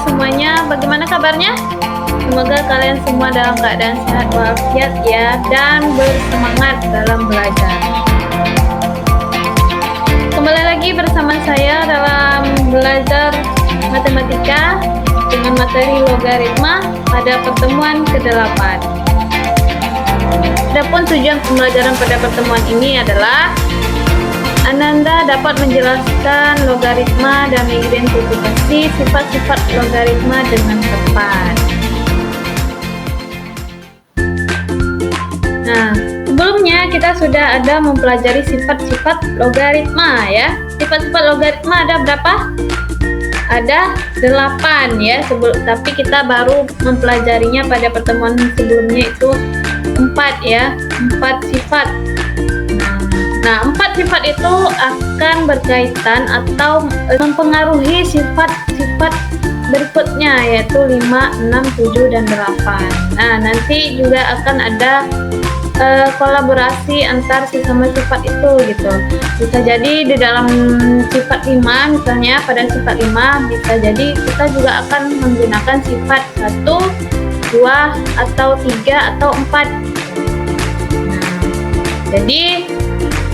semuanya, bagaimana kabarnya? Semoga kalian semua dalam keadaan sehat walafiat ya, dan bersemangat dalam belajar. Kembali lagi bersama saya dalam belajar matematika dengan materi logaritma pada pertemuan ke-8. Adapun tujuan pembelajaran pada pertemuan ini adalah Ananda dapat menjelaskan logaritma dan mengidentifikasi sifat-sifat logaritma dengan tepat. Nah, sebelumnya kita sudah ada mempelajari sifat-sifat logaritma ya. Sifat-sifat logaritma ada berapa? Ada 8 ya, tapi kita baru mempelajarinya pada pertemuan sebelumnya itu 4 ya, 4 sifat. Nah, 4 sifat itu akan berkaitan atau mempengaruhi sifat-sifat berikutnya, yaitu 5, 6, 7, dan 8. Nah, nanti juga akan ada kolaborasi antar sesama sifat itu gitu. Bisa jadi di dalam sifat 5, misalnya pada sifat 5, bisa jadi kita juga akan menggunakan sifat 1, 2, atau 3, atau 4. Nah, jadi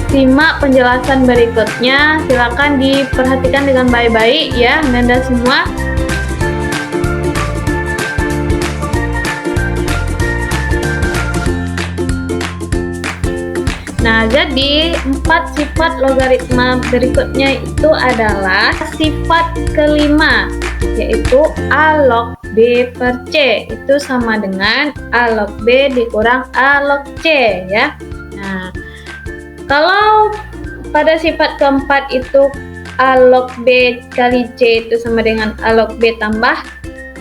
simak penjelasan berikutnya, silakan diperhatikan dengan baik-baik ya, Ananda semua. Nah, jadi 4 sifat logaritma berikutnya itu adalah sifat kelima, yaitu A log B per C. Itu sama dengan A log B dikurang A log C ya. Nah, kalau pada sifat keempat itu A log B kali C itu sama dengan A log B tambah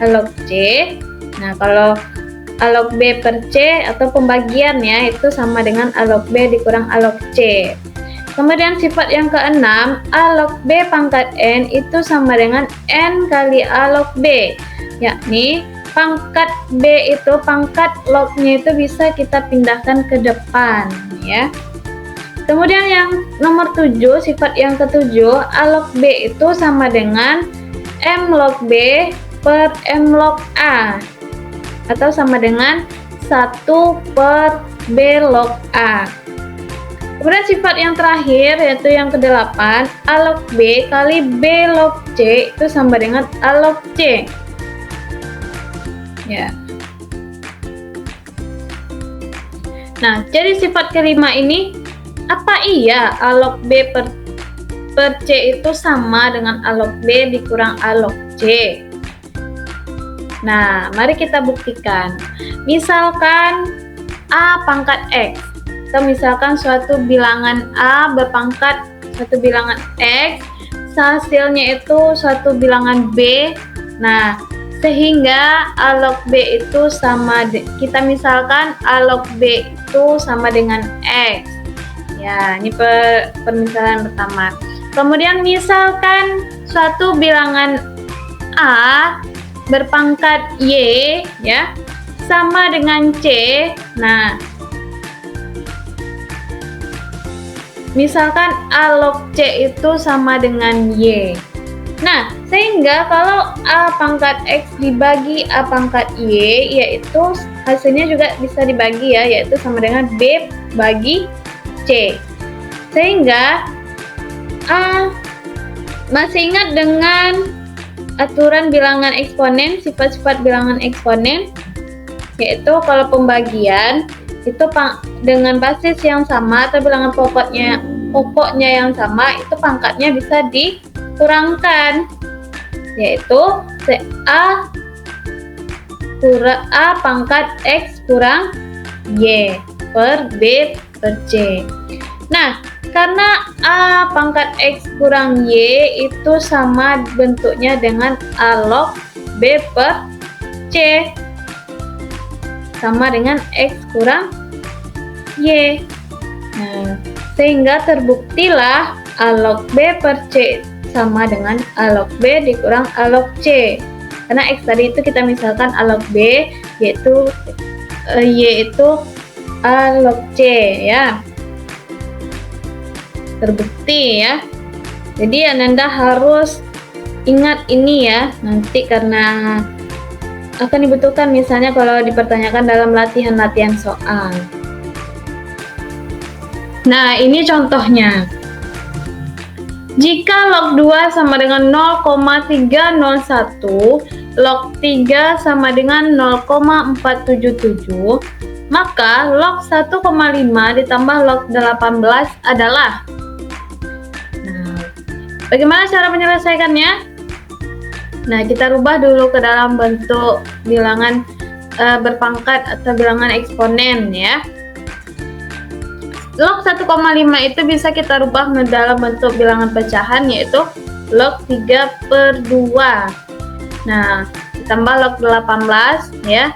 A log C. Nah, kalau A log B per C atau pembagian ya, itu sama dengan A log B dikurang A log C. Kemudian sifat yang keenam, A log B pangkat N itu sama dengan N kali A log B. Yakni pangkat B itu, pangkat lognya itu bisa kita pindahkan ke depan ya. Kemudian yang nomor 7, sifat yang ketujuh, A log B itu sama dengan M log B per M log A, atau sama dengan 1 per B log A. Kemudian sifat yang terakhir, yaitu yang ke-8, A log B kali B log C itu sama dengan A log C. Ya. Nah, jadi sifat kelima ini, apa iya A log B per C itu sama dengan A log B dikurang A log C? Nah, mari kita buktikan. Misalkan A pangkat X, atau misalkan suatu bilangan A berpangkat suatu bilangan X, hasilnya itu suatu bilangan B. Nah, sehingga A log B itu sama, kita misalkan A log B itu sama dengan X. Ya, ini permisalan pertama. Kemudian misalkan suatu bilangan A berpangkat Y ya, sama dengan C. Nah, misalkan A log C itu sama dengan Y. Nah, sehingga kalau A pangkat X dibagi A pangkat Y, yaitu hasilnya juga bisa dibagi ya, yaitu sama dengan B bagi C. Sehingga masih ingat dengan aturan bilangan eksponen, sifat-sifat bilangan eksponen, yaitu kalau pembagian itu dengan basis yang sama atau bilangan pokoknya yang sama, itu pangkatnya bisa dikurangkan, yaitu A pangkat X kurang Y per B per C. Nah, karena A pangkat X kurang Y itu sama bentuknya dengan A log B per C, sama dengan X kurang Y. Nah, sehingga terbuktilah A log B per C sama dengan A log B dikurang A log C. Karena X tadi itu kita misalkan A log B, yaitu Y itu A log C ya. Terbukti ya. Jadi Ananda harus ingat ini ya, nanti karena akan dibutuhkan misalnya kalau dipertanyakan dalam latihan-latihan soal. Nah, ini contohnya. Jika log 2 sama dengan 0,301, log 3 sama dengan 0,477, maka log 1,5 ditambah log 18 adalah. Nah, bagaimana cara menyelesaikannya? Nah, kita rubah dulu ke dalam bentuk bilangan berpangkat atau bilangan eksponen ya. Log 1,5 itu bisa kita rubah dalam bentuk bilangan pecahan, yaitu log 3/2. Nah, ditambah log 18 ya.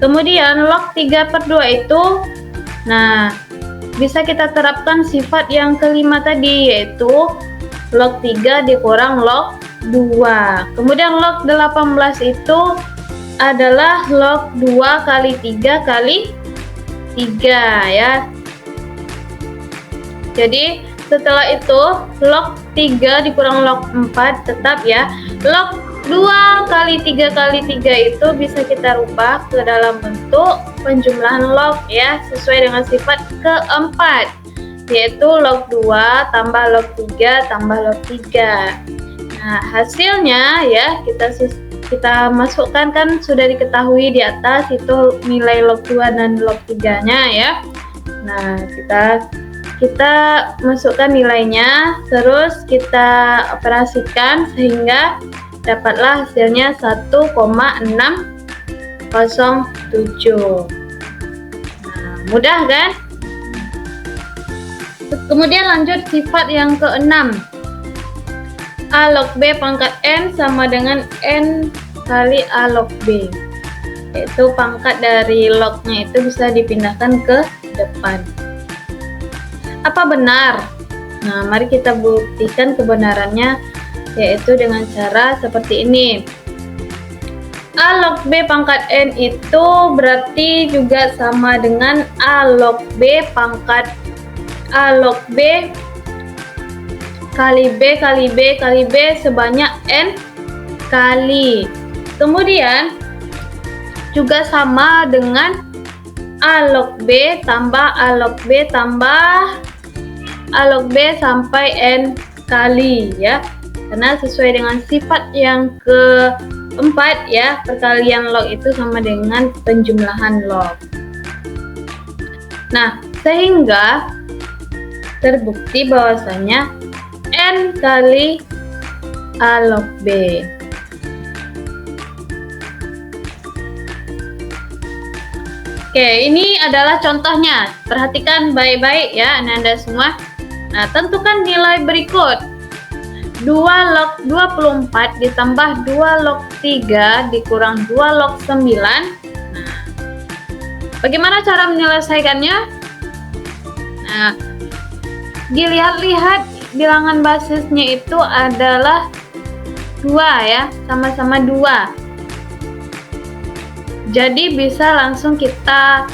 Kemudian log 3/2 itu, nah, bisa kita terapkan sifat yang kelima tadi, yaitu log 3 dikurang log 2. Kemudian log 18 itu adalah log 2 kali 3 kali 3 ya. Jadi setelah itu log 3 dikurang log 4 tetap ya. Log 2 kali 3 kali 3 itu bisa kita rubah ke dalam bentuk penjumlahan log ya, sesuai dengan sifat keempat, yaitu log 2 tambah log 3 tambah log 3. Nah, hasilnya ya kita masukkan, kan sudah diketahui di atas itu nilai log 2 dan log 3-nya ya. Nah, kita masukkan nilainya, terus kita operasikan sehingga dapatlah hasilnya 1,607. Nah, mudah kan? Kemudian lanjut sifat yang keenam. A log B pangkat N sama dengan N kali A log B. Yaitu pangkat dari lognya itu bisa dipindahkan ke depan. Apa benar? Nah, mari kita buktikan kebenarannya, yaitu dengan cara seperti ini. A log B pangkat N itu berarti juga sama dengan A log B pangkat A log B kali B kali B kali B sebanyak N kali. Kemudian juga sama dengan A log B tambah A log B tambah A log B sampai N kali ya, karena sesuai dengan sifat yang keempat ya, perkalian log itu sama dengan penjumlahan log. Nah, sehingga terbukti bahwasanya N kali A log B. Oke, ini adalah contohnya. Perhatikan baik-baik ya Anda semua. Nah, tentukan nilai berikut. 2 log 24 ditambah 2 log 3 dikurang 2 log 9. Nah, bagaimana cara menyelesaikannya? Nah, dilihat-lihat bilangan basisnya itu adalah 2 ya, sama-sama 2. Jadi bisa langsung kita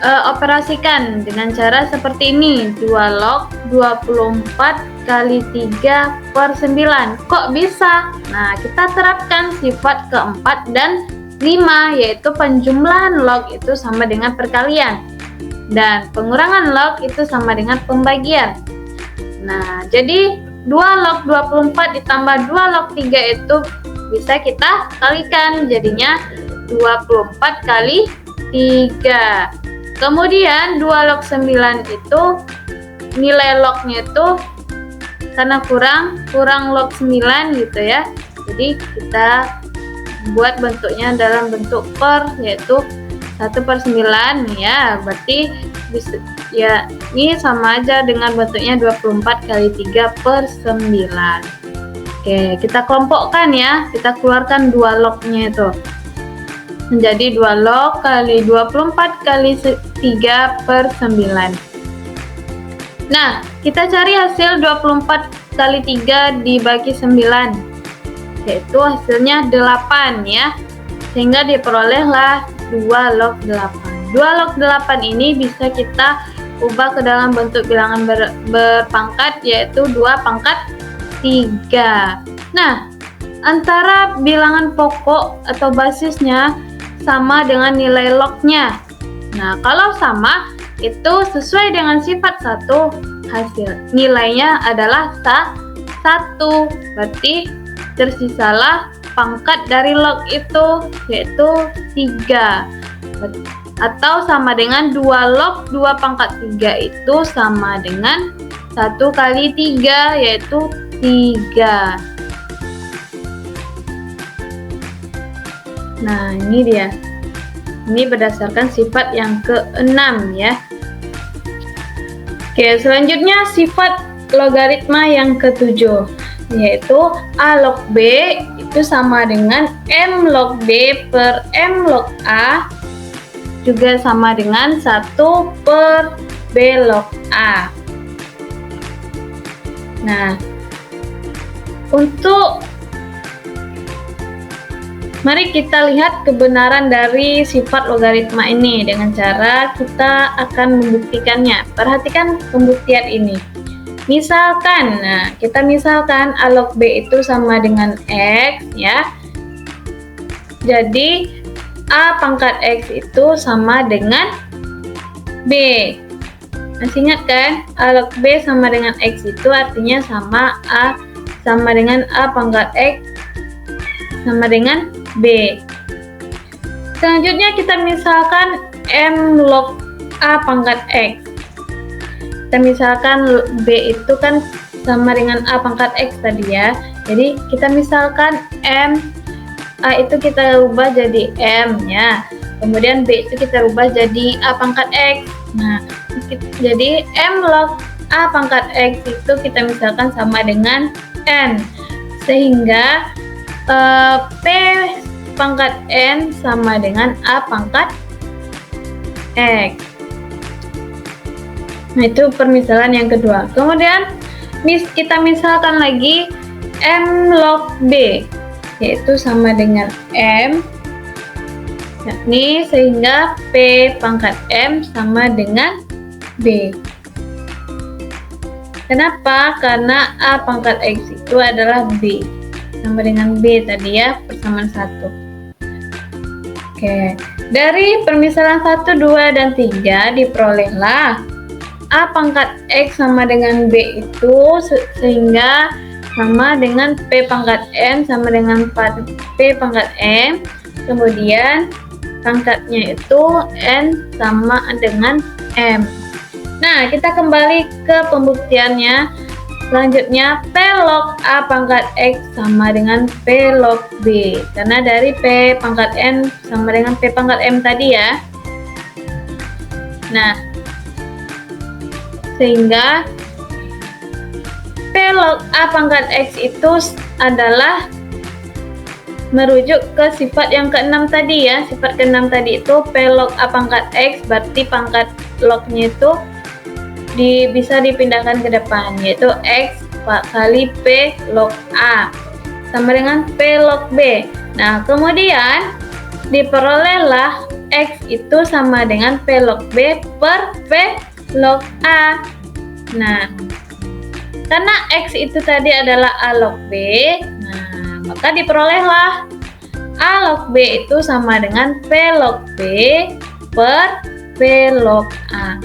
operasikan dengan cara seperti ini. 2 log 24 kali 3/9. Kok bisa? Nah, kita terapkan sifat keempat dan 5, yaitu penjumlahan log itu sama dengan perkalian dan pengurangan log itu sama dengan pembagian. Nah, jadi 2 log 24 ditambah 2 log 3 itu bisa kita kalikan, jadinya 24 kali 3. Kemudian 2 log 9 itu nilai lognya itu karena kurang log 9 gitu ya. Jadi kita buat bentuknya dalam bentuk per, yaitu 1/9 ya. Berarti bisa, ya ini sama aja dengan bentuknya 24 kali 3/9. Oke, kita kelompokkan ya. Kita keluarkan 2 lognya itu. Menjadi 2 log kali 24 kali 3/9. Nah, kita cari hasil 24 kali 3 dibagi 9, yaitu hasilnya 8 ya, sehingga diperolehlah 2 log 8. 2 log 8 ini bisa kita ubah ke dalam bentuk bilangan berpangkat, yaitu 2 pangkat 3. Nah, antara bilangan pokok atau basisnya sama dengan nilai lognya. Nah, kalau sama, itu sesuai dengan sifat 1, hasil nilainya adalah 1. Berarti tersisalah pangkat dari log itu, yaitu 3. Atau sama dengan 2 log 2 pangkat 3 itu sama dengan 1 kali 3, yaitu 3. Nah, ini dia. Ini berdasarkan sifat yang ke-6 ya. Oke, selanjutnya sifat logaritma yang ke-7, yaitu A log B itu sama dengan M log B per M log A, juga sama dengan 1 per B log A. Nah, mari kita lihat kebenaran dari sifat logaritma ini dengan cara kita akan membuktikannya. Perhatikan pembuktian ini. Misalkan, kita misalkan A log B itu sama dengan X ya. Jadi A pangkat X itu sama dengan B. Masih ingat kan? A log B sama dengan X itu artinya sama dengan A pangkat X sama dengan B. Selanjutnya kita misalkan M log A pangkat X. Kita misalkan B itu kan sama dengan A pangkat X tadi ya. Jadi kita misalkan M A itu kita ubah jadi M ya. Kemudian B itu kita ubah jadi A pangkat X. Nah, jadi M log A pangkat X itu kita misalkan sama dengan N. Sehingga P pangkat N sama dengan A pangkat X. Nah, itu permisalan yang kedua. Kemudian kita misalkan lagi M log B, yaitu sama dengan M, yakni sehingga P pangkat M sama dengan B. Kenapa? Karena A pangkat X itu adalah B, sama dengan B tadi ya, persamaan 1. Oke, dari permisalan 1, 2, dan 3 diperolehlah A pangkat X sama dengan B itu sehingga sama dengan P pangkat M sama dengan P pangkat M. Kemudian pangkatnya itu N sama dengan M. Nah, kita kembali ke pembuktiannya. Selanjutnya P log A pangkat X sama dengan P log B, karena dari P pangkat N sama dengan P pangkat M tadi ya. Nah, sehingga P log A pangkat X itu adalah merujuk ke sifat yang ke-6 tadi ya. Sifat ke-6 tadi itu P log A pangkat X, berarti pangkat lognya itu bisa dipindahkan ke depan, yaitu X kali P log A sama dengan P log B. Nah, kemudian diperolehlah X itu sama dengan P log B per P log A. Nah, karena X itu tadi adalah A log B, nah maka diperolehlah A log B itu sama dengan P log B per P log A.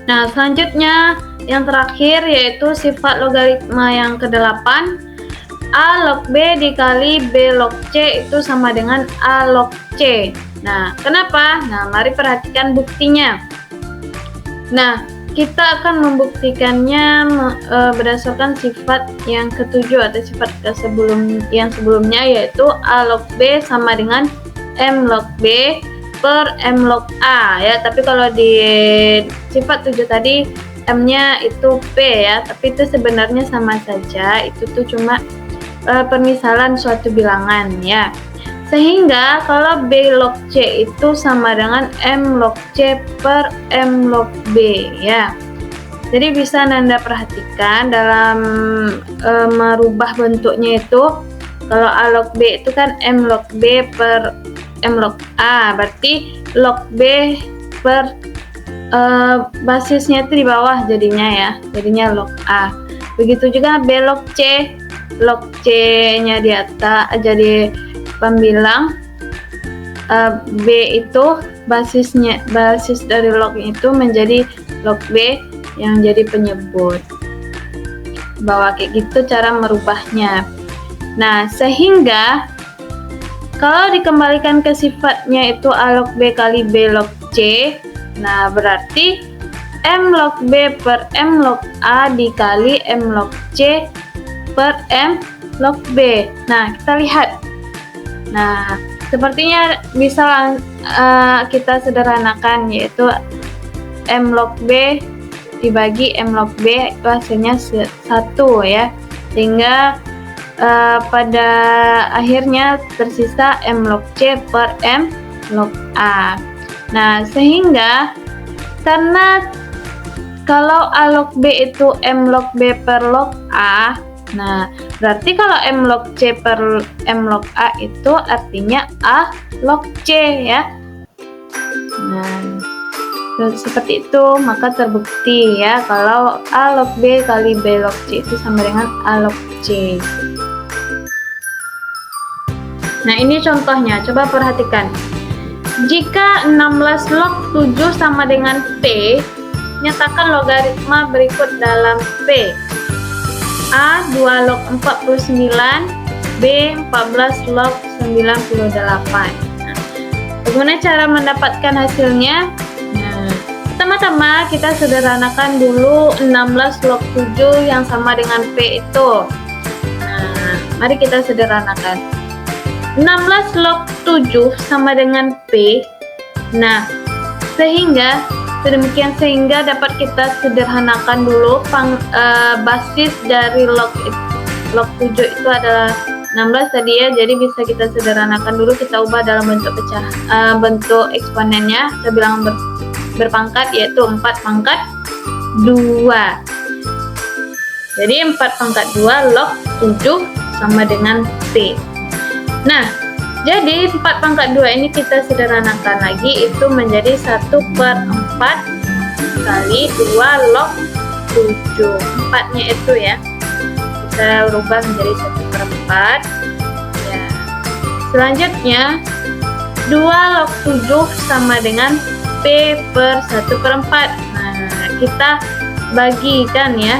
Nah, selanjutnya yang terakhir yaitu sifat logaritma yang ke-8. A log B dikali B log C itu sama dengan A log C. Nah, kenapa? Nah, mari perhatikan buktinya. Nah, kita akan membuktikannya berdasarkan sifat yang ke-7 atau sifat yang sebelumnya, yaitu A log B sama dengan M log B per M log A ya. Tapi kalau di sifat 7 tadi M-nya itu P ya, tapi itu sebenarnya sama saja, itu tuh cuma permisalan suatu bilangan ya. Sehingga kalau B log C itu sama dengan M log C per M log B ya. Jadi bisa Anda perhatikan dalam merubah bentuknya itu, kalau A log B itu kan M log B per M log A, berarti log B per basisnya itu di bawah jadinya ya, jadinya log A. Begitu juga B log C, log C-nya di atas jadi pembilang, B itu basis dari log itu menjadi log B yang jadi penyebut. Bahwa kayak gitu cara merubahnya. Nah, sehingga kalau dikembalikan ke sifatnya itu A log B kali B log C, nah berarti M log B per M log A dikali M log C per M log B. Nah, kita lihat. Nah, sepertinya bisa kita sederhanakan, yaitu M log B dibagi M log B itu hasilnya 1 ya, sehingga pada akhirnya tersisa M log C per M log A. Nah, sehingga karena kalau A log B itu M log B per log A, nah berarti kalau M log C per M log A itu artinya A log C ya. Nah, seperti itu, maka terbukti ya kalau A log B kali B log C itu sama dengan A log C. Nah, ini contohnya, coba perhatikan. Jika 16 log 7 sama dengan P, nyatakan logaritma berikut dalam P. A 2 log 49, B 14 log 98. Nah, bagaimana cara mendapatkan hasilnya? Pertama-tama kita sederhanakan dulu 16 log 7 yang sama dengan P itu. Nah, mari kita sederhanakan. 16 log 7 sama dengan P. Nah, sehingga dapat kita sederhanakan dulu basis dari log 7 itu adalah 16 tadi ya. Jadi bisa kita sederhanakan dulu, kita ubah dalam bentuk bentuk eksponennya, kita bilang berpangkat, yaitu 4 pangkat 2. Jadi 4 pangkat 2 log 7 sama dengan P. Nah, jadi 4 pangkat 2 ini kita sederhanakan lagi, itu menjadi 1/4 kali 2 log 7. 4-nya itu ya, kita rubah menjadi 1/4 ya. Selanjutnya 2 log 7 sama dengan P per 1/4. Nah, kita bagikan ya,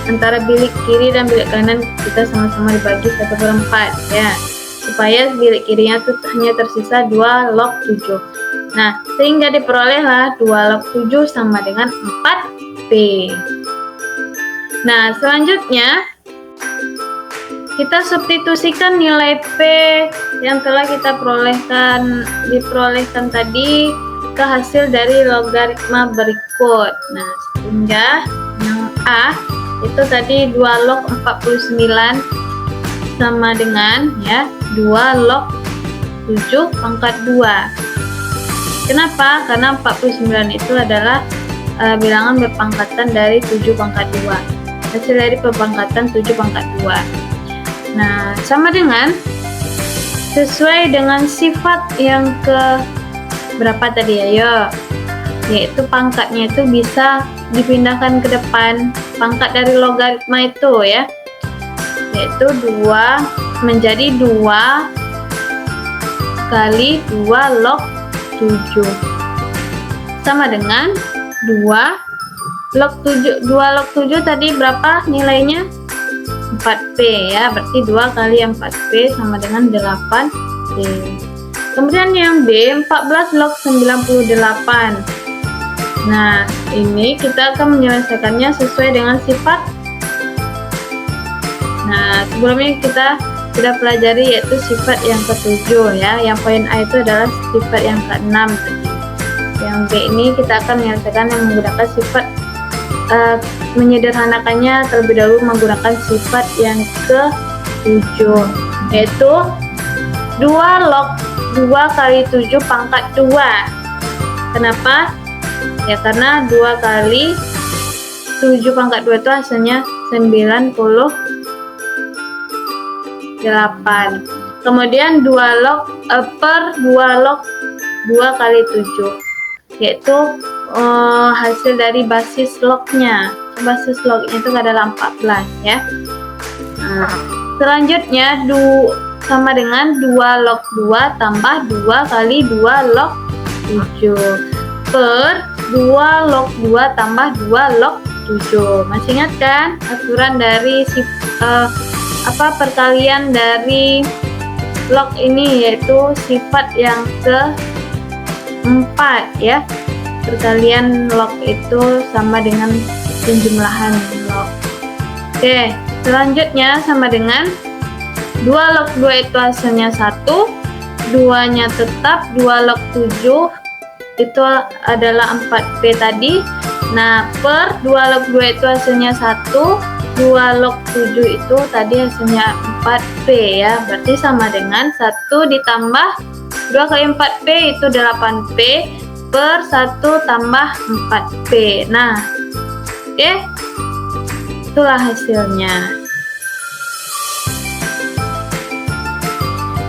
antara bilik kiri dan bilik kanan kita sama-sama dibagi 1/4 ya, supaya bilik kirinya tuh hanya tersisa 2 log 7. Nah, sehingga diperolehlah 2 log 7 sama dengan 4P. Nah, selanjutnya kita substitusikan nilai P yang telah kita diperolehkan tadi ke hasil dari logaritma berikut. Nah, sehingga yang A itu tadi 2 log 49 sama dengan ya 2 log 7 pangkat 2. Kenapa? Karena 49 itu adalah bilangan berpangkatan dari 7 pangkat 2. Hasil dari perpangkatan 7 pangkat 2. Nah, sama dengan sesuai dengan sifat yang ke berapa tadi ya, yaitu pangkatnya itu bisa dipindahkan ke depan pangkat dari logaritma itu ya, yaitu 2 menjadi 2 kali 2 log 7 sama dengan 2 log 7. 2 log 7 tadi berapa nilainya? 4P ya, berarti 2 kali 4P sama dengan 8P. Kemudian yang B 14 log 98. Nah, ini kita akan menyelesaikannya sesuai dengan sifat. Nah, sebelumnya kita sudah pelajari yaitu sifat yang ke-7 ya. Yang poin A itu adalah sifat yang ke-6 tadi. Yang B ini kita akan menyelesaikan yang menggunakan sifat menyederhanakannya terlebih dahulu menggunakan sifat yang ke-7, yaitu 2 log 2 kali 7 pangkat 2. Kenapa? Ya karena 2 kali 7 pangkat 2 itu hasilnya 98. Kemudian 2 log per 2 log 2 kali 7, yaitu hasil dari basis lognya. basis logiknya itu adalah 14 ya. Nah, selanjutnya sama dengan 2 log 2 tambah 2 kali 2 log 7 per 2 log 2 tambah 2 log 7. Masih ingat kan aturan dari perkalian dari log ini, yaitu sifat yang keempat ya. Perkalian log itu sama dengan penjumlahan log. Oke, selanjutnya sama dengan 2 log 2 itu hasilnya 1, 2-nya tetap, 2 log 7 itu adalah 4P tadi. Nah, per 2 log 2 itu hasilnya 1, 2 log 7 itu tadi hasilnya 4P ya. Berarti sama dengan 1 ditambah 2 kali 4P itu 8P per 1 tambah 4P. Nah, oke, itulah hasilnya.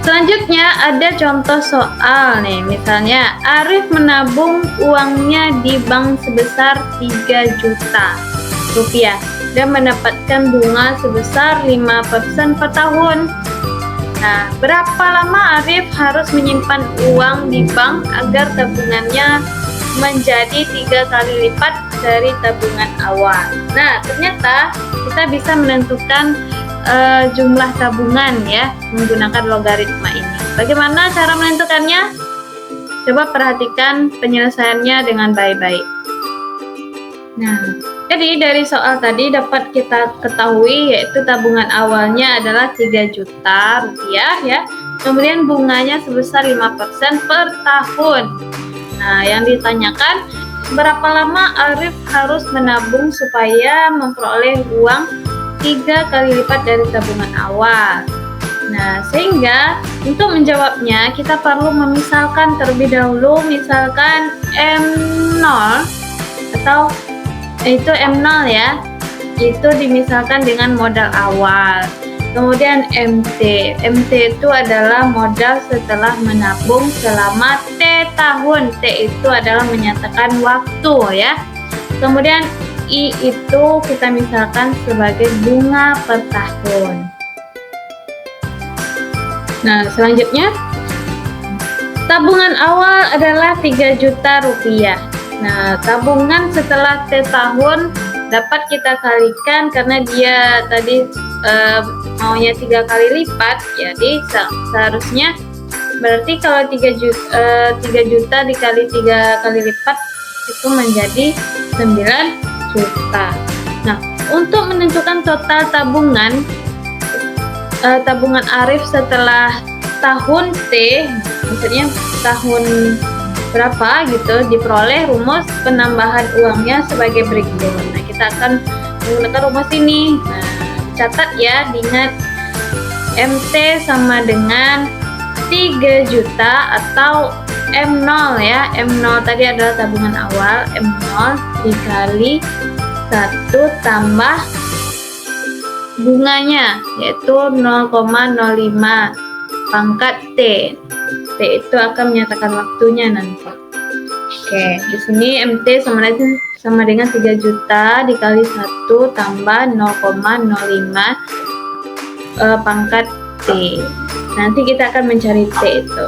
Selanjutnya ada contoh soal nih, misalnya Arif menabung uangnya di bank sebesar 3 juta rupiah dan mendapatkan bunga sebesar 5% per tahun. Nah, berapa lama Arif harus menyimpan uang di bank agar tabungannya menjadi 3 kali lipat dari tabungan awal? Nah, ternyata kita bisa menentukan jumlah tabungan ya menggunakan logaritma ini. Bagaimana cara menentukannya? Coba perhatikan penyelesaiannya dengan baik-baik. Nah, jadi dari soal tadi dapat kita ketahui yaitu tabungan awalnya adalah 3 juta rupiah ya. Kemudian bunganya sebesar 5% per tahun. Nah, yang ditanyakan berapa lama Arif harus menabung supaya memperoleh uang 3 kali lipat dari tabungan awal. Nah, sehingga untuk menjawabnya kita perlu memisalkan terlebih dahulu, misalkan M0 atau itu M0 ya, itu dimisalkan dengan modal awal. Kemudian MT itu adalah modal setelah menabung selama T tahun. T itu adalah menyatakan waktu ya. Kemudian I itu kita misalkan sebagai bunga per tahun. Nah, selanjutnya tabungan awal adalah 3 juta rupiah. Nah, tabungan setelah T tahun dapat kita kalikan karena dia tadi maunya 3 kali lipat, jadi seharusnya berarti kalau 3 juta dikali 3 kali lipat itu menjadi 9 juta. Nah, untuk menentukan total tabungan Arif setelah tahun T, maksudnya tahun berapa gitu, diperoleh rumus penambahan uangnya sebagai berikut. Nah, kita akan menggunakan rumus ini. Nah, catat ya, diingat MT sama dengan 3 juta atau M0 ya. M0 tadi adalah tabungan awal, M0 dikali 1 tambah bunganya yaitu 0,05 pangkat T. T itu akan menyatakan waktunya nanti. Oke, di sini MT sama dengan 3 juta dikali 1 tambah 0,05 pangkat T. Nanti kita akan mencari T itu.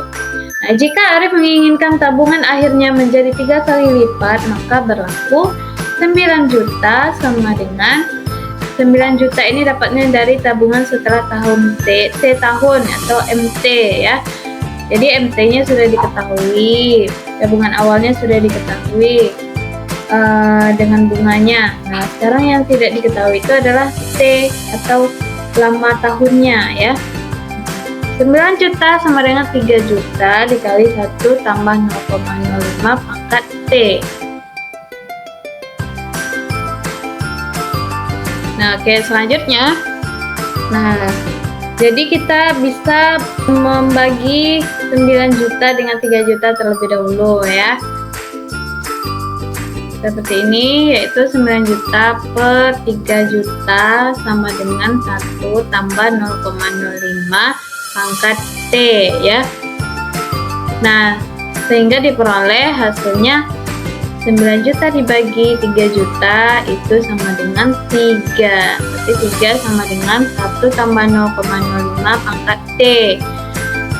Nah, jika Arif menginginkan tabungan akhirnya menjadi 3 kali lipat, maka berlaku 9 juta sama dengan 9 juta ini dapatnya dari tabungan setelah tahun T tahun atau MT ya. Jadi MT-nya sudah diketahui, tabungan awalnya sudah diketahui dengan bunganya. Nah, sekarang yang tidak diketahui itu adalah T atau lama tahunnya ya. 9 juta sama dengan 3 juta dikali 1 tambah 0,05 pangkat T. Nah, oke, selanjutnya. Nah, jadi kita bisa membagi 9 juta dengan 3 juta terlebih dahulu ya. Seperti ini, yaitu 9 juta per 3 juta sama dengan 1 tambah 0,05 pangkat T ya. Nah, sehingga diperoleh hasilnya 9 juta dibagi 3 juta itu sama dengan 3. Berarti 3 sama dengan 1 tambah 0,05 pangkat T.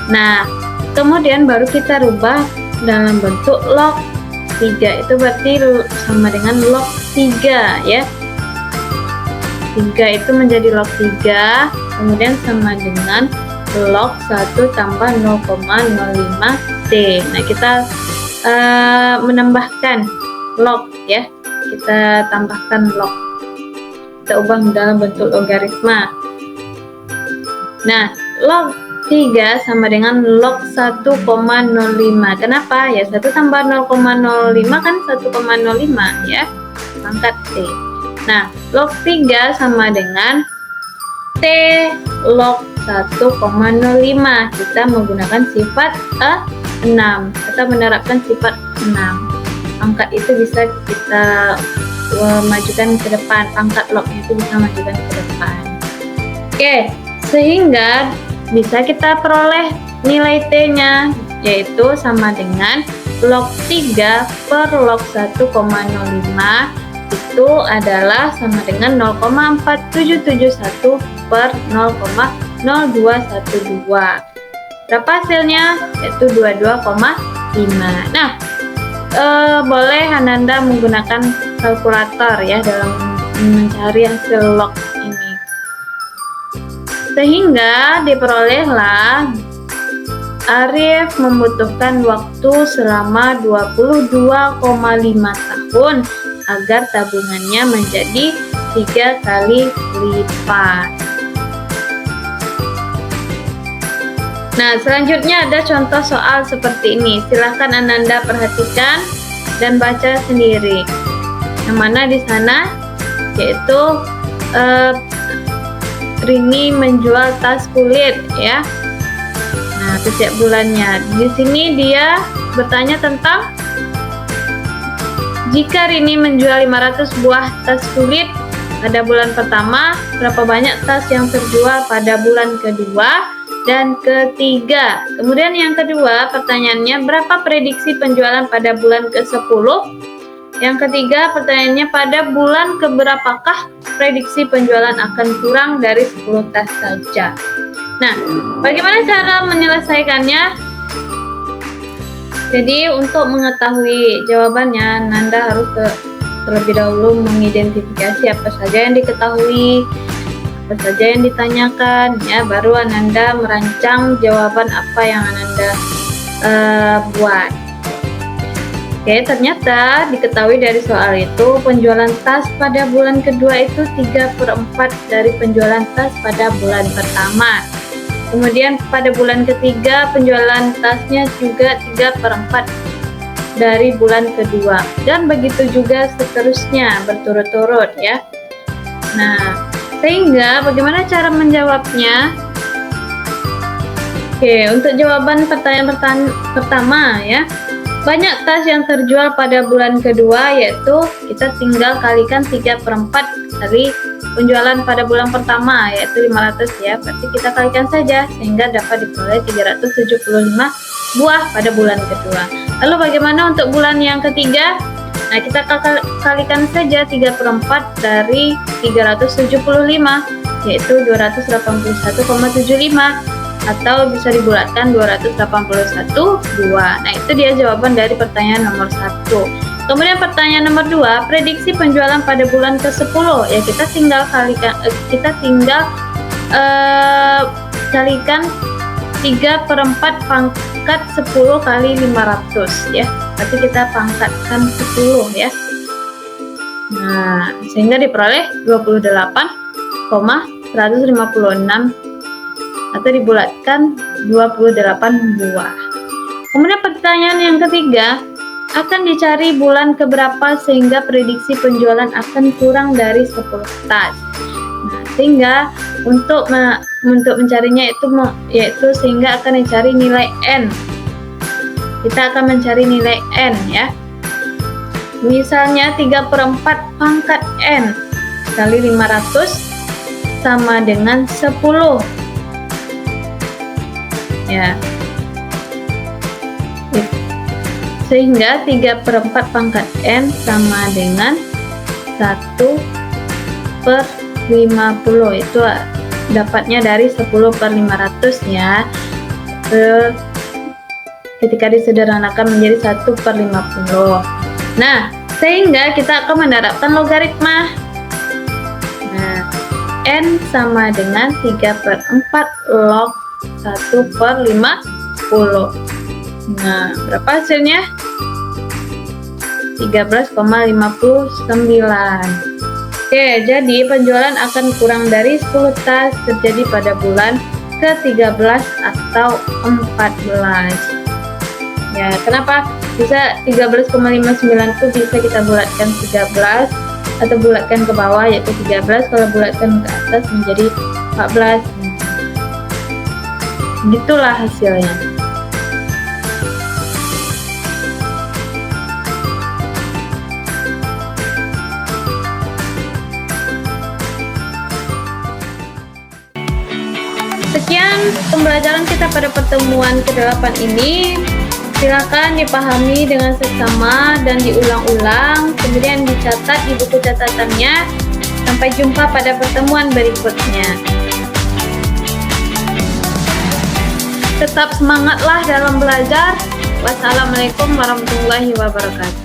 Nah, kemudian baru kita rubah dalam bentuk log 3. Itu berarti sama dengan log 3 ya. 3 itu menjadi log 3, kemudian sama dengan log 1 tambah 0,05 T. Nah, kita menambahkan log ya, kita tambahkan log, kita ubah dalam bentuk logaritma. Nah, log 3 sama dengan log 1,05. Kenapa? Ya 1 tambah 0,05 kan 1,05 ya, pangkat T. Nah, log 3 sama dengan T log 1,05. Kita menggunakan sifat 6. Kita menerapkan sifat 6. Pangkat itu bisa kita majukan ke depan. Pangkat lognya itu bisa majukan ke depan. Oke, sehingga bisa kita peroleh nilai T-nya, yaitu sama dengan log 3 per log 1,05 itu adalah sama dengan 0,4771 per 0,0212. Berapa hasilnya? Yaitu 22,5. Nah, boleh Ananda menggunakan kalkulator ya dalam mencari hasil log ini. Sehingga diperolehlah Arif membutuhkan waktu selama 22,5 tahun agar tabungannya menjadi 3 kali lipat. Nah, selanjutnya ada contoh soal seperti ini. Silahkan Ananda perhatikan dan baca sendiri. Yang mana di sana yaitu Rini menjual tas kulit ya. Nah, setiap bulannya. Di sini dia bertanya tentang jika Rini menjual 500 buah tas kulit pada bulan pertama, berapa banyak tas yang terjual pada bulan kedua dan ketiga. Kemudian yang kedua pertanyaannya, berapa prediksi penjualan pada bulan ke-10? Yang ketiga pertanyaannya, pada bulan keberapakah prediksi penjualan akan kurang dari 10 tas saja. Nah, bagaimana cara menyelesaikannya? Jadi untuk mengetahui jawabannya, Nanda harus terlebih dahulu mengidentifikasi apa saja yang diketahui, apa saja yang ditanyakan, ya baru Ananda merancang jawaban apa yang Ananda buat. Oke, ternyata diketahui dari soal itu penjualan tas pada bulan kedua itu 3/4 dari penjualan tas pada bulan pertama. Kemudian pada bulan ketiga penjualan tasnya juga 3/4 dari bulan kedua, dan begitu juga seterusnya berturut-turut ya. Nah, sehingga bagaimana cara menjawabnya? Oke, untuk jawaban pertanyaan pertama ya, banyak tas yang terjual pada bulan kedua, yaitu kita tinggal kalikan 3/4 dari penjualan pada bulan pertama, yaitu 500 ya. Berarti kita kalikan saja sehingga dapat diperoleh 375 buah pada bulan kedua. Lalu bagaimana untuk bulan yang ketiga? Nah, kita kalikan saja 3/4 dari 375, yaitu 281,75, atau bisa dibulatkan 281 buah. Nah, itu dia jawaban dari pertanyaan nomor 1. Kemudian pertanyaan nomor 2, prediksi penjualan pada bulan ke-10. Ya, kita tinggal kalikan 3/4 pangkat 10 kali 500 ya. Berarti kita pangkatkan 10 ya. Nah, sehingga diperoleh 28,156 atau dibulatkan 28 buah. Kemudian pertanyaan yang ketiga, akan dicari bulan keberapa sehingga prediksi penjualan akan kurang dari 10 tas. Nah, sehingga untuk mencarinya yaitu sehingga akan dicari nilai N. Kita akan mencari nilai N ya. Misalnya 3/4 pangkat N kali 500 sama dengan 10. Ya. Sehingga 3/4 pangkat N sama dengan 1/50. Itu dapatnya dari 10/500 ya. Ketika disederhanakan menjadi 1/50. Nah, sehingga kita akan menerapkan logaritma. Nah, N sama dengan 3/4 log 1/50. Nah, berapa hasilnya? 13,59. Oke, jadi penjualan akan kurang dari 10 tas terjadi pada bulan ke-13 atau 14. Ya, kenapa bisa 13,59 itu bisa kita bulatkan 13 atau bulatkan ke bawah yaitu 13, kalau bulatkan ke atas menjadi 14. Gitulah hasilnya. Sekian pembelajaran kita pada pertemuan ke-8 ini. Silakan dipahami dengan seksama dan diulang-ulang, kemudian dicatat di buku catatannya. Sampai jumpa pada pertemuan berikutnya. Tetap semangatlah dalam belajar. Wassalamualaikum warahmatullahi wabarakatuh.